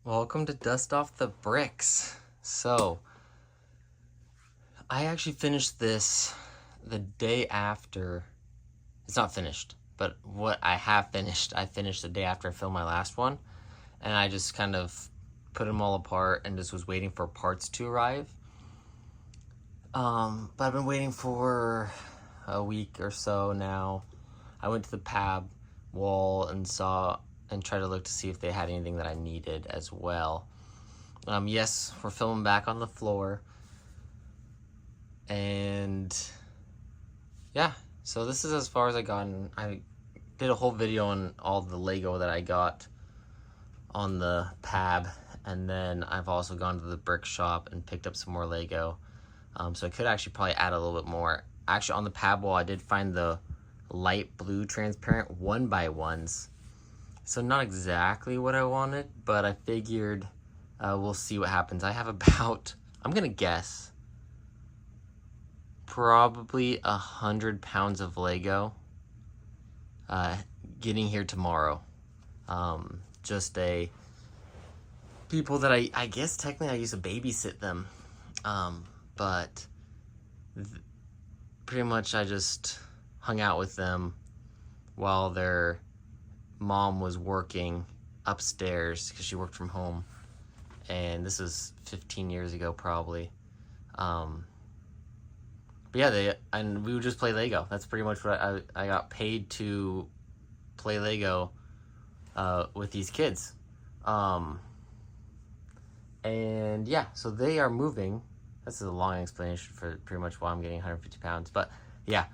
Welcome to Dust Off the Bricks. So, I actually finished this the day after. It's not finished, but what I have finished, I finished the day after I filmed my last one. And I just kind of put them all apart and just was waiting for parts to arrive. But I've been waiting for a week or so now. I went to the pab wall and tried to look to see if they had anything that I needed as well. Yes, we're filming back on the floor. And yeah, so this is as far as I got. I did a whole video on all the Lego that I got on the pab. And then I've also gone to the brick shop and picked up some more Lego. So I could actually probably add a little bit more. Actually, on the pab wall, I did find the light blue transparent 1x1s. So not exactly what I wanted, but I figured we'll see what happens. I have about, I'm gonna guess, probably 100 pounds of Lego getting here tomorrow. Just people that I guess technically I used to babysit them, but pretty much I just hung out with them while their mom was working upstairs because she worked from home, and this was 15 years ago probably. But yeah, we would just play Lego. That's pretty much what I got paid to play Lego with these kids. And yeah, so they are moving. This is a long explanation for pretty much why I'm getting 150 pounds. But yeah,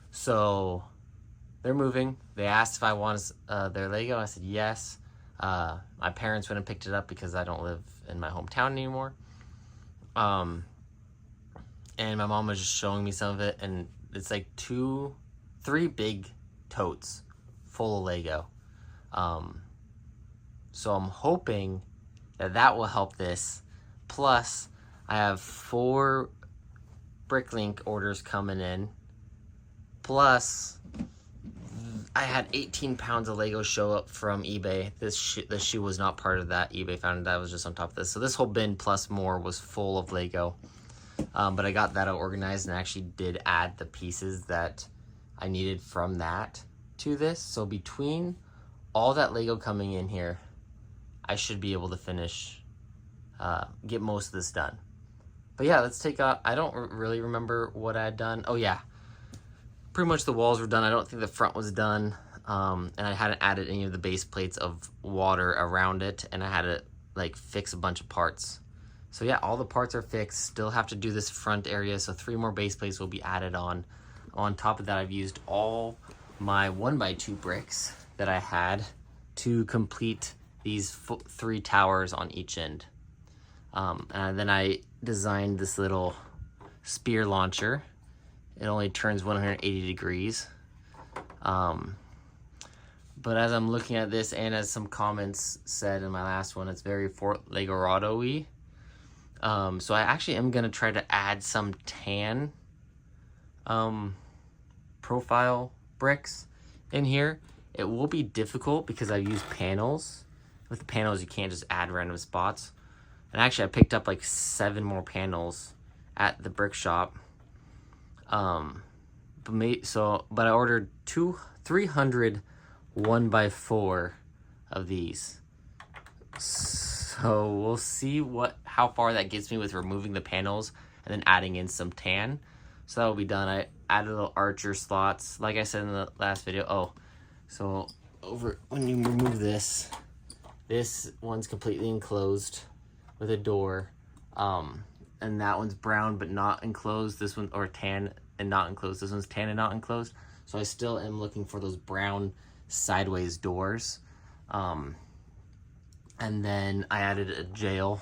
so they're moving. They asked if I wanted their Lego. I said yes. My parents went and picked it up because I don't live in my hometown anymore. And my mom was just showing me some of it, and it's like 3 big totes full of Lego. So I'm hoping that will help this. Plus, I have 4 Bricklink orders coming in. Plus, I had 18 pounds of Lego show up from eBay. This shoe was not part of that. eBay found it. That was just on top of this. So this whole bin plus more was full of Lego. But I got that organized and actually did add the pieces that I needed from that to this. So between all that Lego coming in here, I should be able to finish, get most of this done. But yeah, let's take out, I don't really remember what I had done. Oh yeah, pretty much the walls were done. I don't think the front was done. And I hadn't added any of the base plates of water around it, and I had to like fix a bunch of parts. So yeah, all the parts are fixed. Still have to do this front area, so 3 more base plates will be added on. On top of that, I've used all my 1x2 bricks that I had to complete these 3 towers on each end. And then I designed this little spear launcher. It only turns 180 degrees. But as I'm looking at this, and as some comments said in my last one, it's very Fort Legorado-y. So I actually am going to try to add some tan profile bricks in here. It will be difficult because I use panels. With the panels, you can't just add random spots. And actually, I picked up like 7 more panels at the brick shop. But I ordered 300 1x4 of these. So we'll see how far that gets me with removing the panels and then adding in some tan. So that will be done. I added little archer slots, like I said in the last video. Oh, so when you remove this one's completely enclosed with a door, and that one's brown but not enclosed. This one, or tan and not enclosed. This one's tan and not enclosed. So I still am looking for those brown sideways doors. And then I added a jail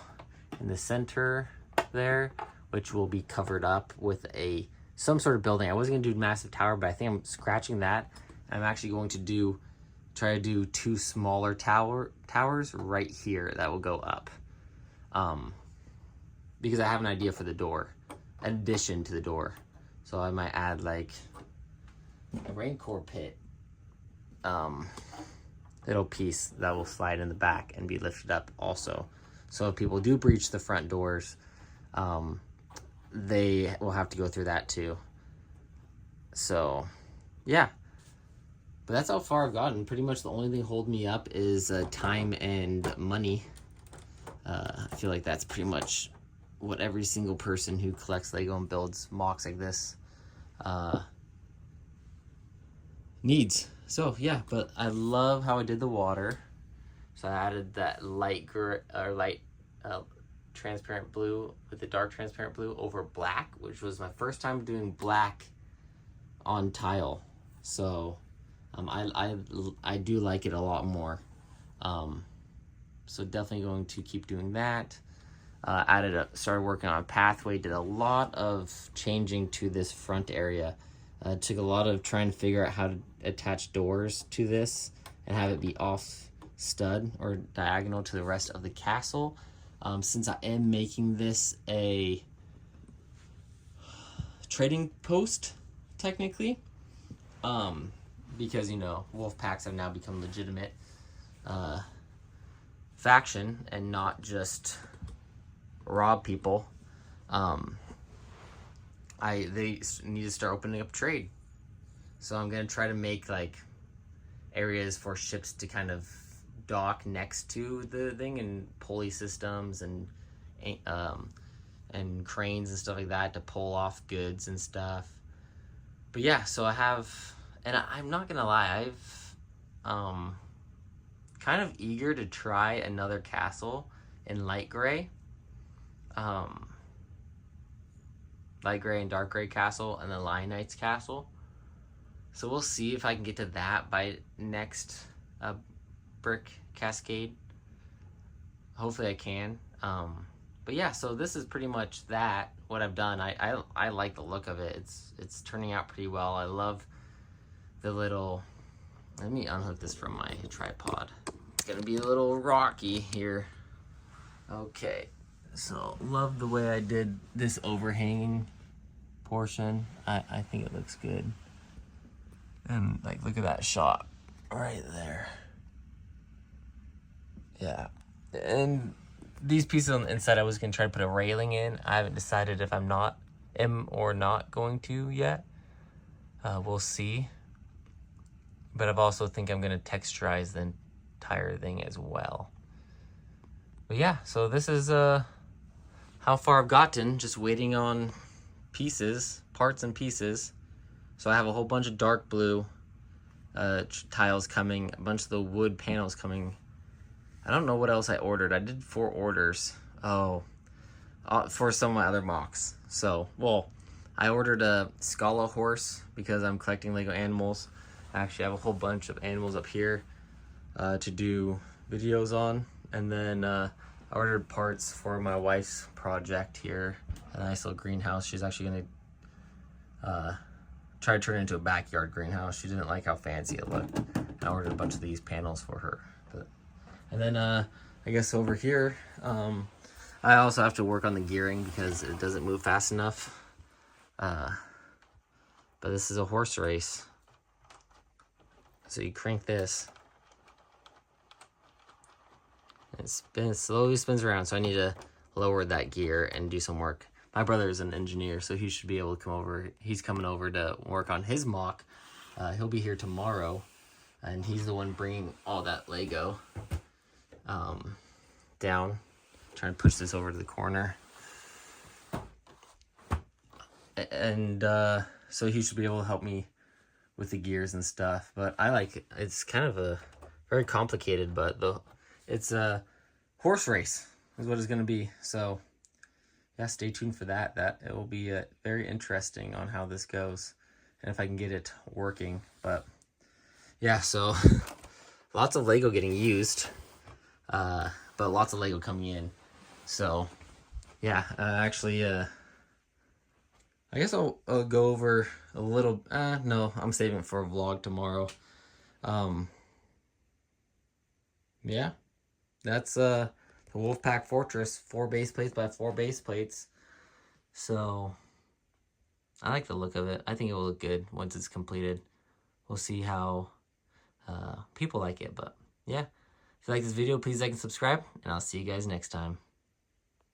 in the center there, which will be covered up with some sort of building. I wasn't gonna do massive tower, but I think I'm scratching that. I'm actually going to try to do 2 smaller towers right here that will go up. Because I have an idea for the door, addition to the door. So I might add like a raincore pit little piece that will slide in the back and be lifted up also. So if people do breach the front doors, they will have to go through that too. So, yeah. But that's how far I've gotten. Pretty much the only thing holding me up is time and money. I feel like that's pretty much what every single person who collects Lego and builds MOCs like this needs. So yeah, but I love how I did the water. So I added that light transparent blue with the dark transparent blue over black, which was my first time doing black on tile. So I do like it a lot more. So definitely going to keep doing that. Started working on a pathway, did a lot of changing to this front area. Took a lot of trying to figure out how to attach doors to this and have it be off stud or diagonal to the rest of the castle. Since I am making this a trading post, technically, because, you know, Wolfpacks have now become legitimate faction and not just rob people. They need to start opening up trade. So I'm gonna try to make like areas for ships to kind of dock next to the thing, and pulley systems and cranes and stuff like that to pull off goods and stuff. But yeah, so I have, and I'm not gonna lie, I've kind of eager to try another castle in light gray. Light gray and dark gray castle, and the Lion Knights castle. So we'll see if I can get to that by next brick cascade. Hopefully I can. But yeah, so this is pretty much that, what I've done. I like the look of it. It's turning out pretty well. I love the little, let me unhook this from my tripod. It's gonna be a little rocky here. Okay, so love the way I did this overhanging portion. I think it looks good. And like, look at that shot right there. Yeah, and these pieces on the inside, I was gonna try to put a railing in. I haven't decided if am or not going to yet. We'll see. But I've also think I'm gonna texturize the entire thing as well. But yeah, so this is how far I've gotten, just waiting on parts and pieces. So I have a whole bunch of dark blue tiles coming, a bunch of the wood panels coming. I don't know what else I ordered. I did 4 orders. For some of my other MOCs. So, well, I ordered a Scala horse because I'm collecting Lego animals. I actually have a whole bunch of animals up here to do videos on. And then I ordered parts for my wife's project here. A nice little greenhouse. She's actually going to try to turn it into a backyard greenhouse. She didn't like how fancy it looked. I ordered a bunch of these panels for her. And then I guess over here, I also have to work on the gearing because it doesn't move fast enough. But this is a horse race. So you crank this. It slowly spins around, so I need to lower that gear and do some work. My brother is an engineer, so he should be able to come over. He's coming over to work on his MOC. He'll be here tomorrow, and he's the one bringing all that Lego down. Trying to push this over to the corner. And so he should be able to help me with the gears and stuff. But I like it. It's kind of a very complicated, but it's a horse race is what it's going to be. So yeah, stay tuned for that. It will be very interesting on how this goes and if I can get it working. But yeah, so lots of Lego getting used, but lots of Lego coming in. So yeah, actually, I guess I'll go over a little. No, I'm saving it for a vlog tomorrow. Yeah, that's the Wolfpack Fortress, 4 base plates by 4 base plates. So I like the look of it. I think it will look good once it's completed. We'll see how people like it, but yeah, If you like this video, please like and subscribe, and I'll see you guys next time.